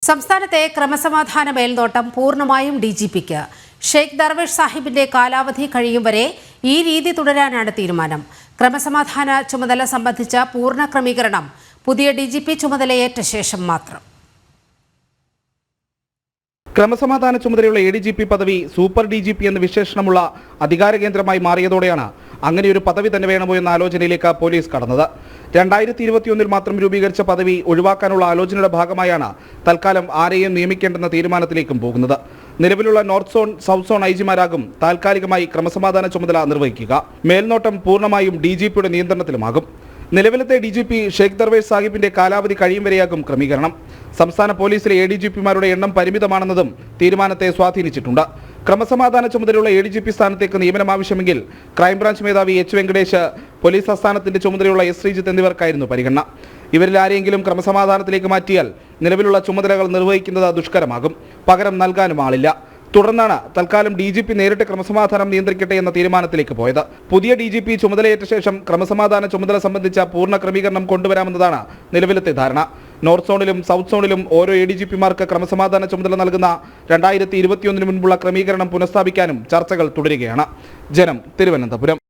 സംസ്ഥാനത്തെ ക്രമസമാധാന മേൽനോട്ടം പൂർണ്ണമായും DGPക്ക്. ഷെയ്ഖ് ദർവേഷ് സാഹിബിന്റെ കാലാവധി കഴിയും വരെ ഈ രീതി തുടരാനാണ് തീരുമാനം. ക്രമസമാധാന ചുമതല സംബന്ധിച്ച പൂർണ്ണ ക്രമീകരണം പുതിയ DGP ചുമതലയേറ്റ ശേഷം മാത്രം. ക്രമസമാധാന ചുമതലയുള്ള ADGP പദവി സൂപ്പർ DGP എന്ന വിശേഷണമുള്ള അധികാര കേന്ദ്രമായി മാറിയതോടെയാണ് അങ്ങനെയൊരു പദവി തന്നെ വേണമോ എന്ന ആലോചനയിലേക്ക് പോലീസ് കടന്നത്. 2021 മാത്രം രൂപീകരിച്ച പദവി ഒഴിവാക്കാനുള്ള ആലോചനയുടെ ഭാഗമായാണ് തൽക്കാലം ആരെയും നിയമിക്കേണ്ടെന്ന തീരുമാനത്തിലേക്കും പോകുന്നത്. നിലവിലുള്ള നോർത്ത് സോൺ, സൗത്ത് സോൺ IGമാരാകും താൽക്കാലികമായി ക്രമസമാധാന ചുമതല നിർവഹിക്കുക. മേൽനോട്ടം പൂർണ്ണമായും DGPയുടെ നിയന്ത്രണത്തിലുമാകും. നിലവിലത്തെ DGP ഷെയ്ഖ് ദർവേഷ് സാഹിബിന്റെ കാലാവധി കഴിയും വരെയാകും ക്രമീകരണം. സംസ്ഥാന പോലീസിലെ ADGPമാരുടെ എണ്ണം പരിമിതമാണെന്നതും തീരുമാനത്തെ സ്വാധീനിച്ചിട്ടുണ്ട്. ക്രമസമാധാന ചുമതലയുള്ള ADGP സ്ഥാനത്തേക്ക് നിയമനം ആവശ്യമെങ്കിൽ ക്രൈംബ്രാഞ്ച് മേധാവി H. വെങ്കടേഷ്, പോലീസ് ആസ്ഥാനത്തിന്റെ ചുമതലയുള്ള S. ശ്രീജിത്ത് എന്നിവർക്കായിരുന്നു പരിഗണന. ഇവരിൽ ആരെങ്കിലും ക്രമസമാധാനത്തിലേക്ക് മാറ്റിയാൽ നിലവിലുള്ള ചുമതലകൾ നിർവഹിക്കുന്നത് ദുഷ്കരമാകും. പകരം നൽകാനും ആളില്ല. തുടർന്നാണ് തൽക്കാലം DGP നേരിട്ട് ക്രമസമാധാനം നിയന്ത്രിക്കട്ടെ എന്ന തീരുമാനത്തിലേക്ക് പോയത്. പുതിയ DGP ചുമതലയേറ്റ ശേഷം ക്രമസമാധാന ചുമതല സംബന്ധിച്ച പൂർണ്ണ ക്രമീകരണം കൊണ്ടുവരാമെന്നതാണ് നിലവിലത്തെ ധാരണ. നോർത്ത് സോണിലും സൗത്ത് സോണിലും ഓരോ ADGPമാർക്ക് ക്രമസമാധാന ചുമതല നൽകുന്ന 2021 മുൻപുള്ള ക്രമീകരണം പുനഃസ്ഥാപിക്കാനും ചർച്ചകൾ തുടരുകയാണ്. ജനം, തിരുവനന്തപുരം.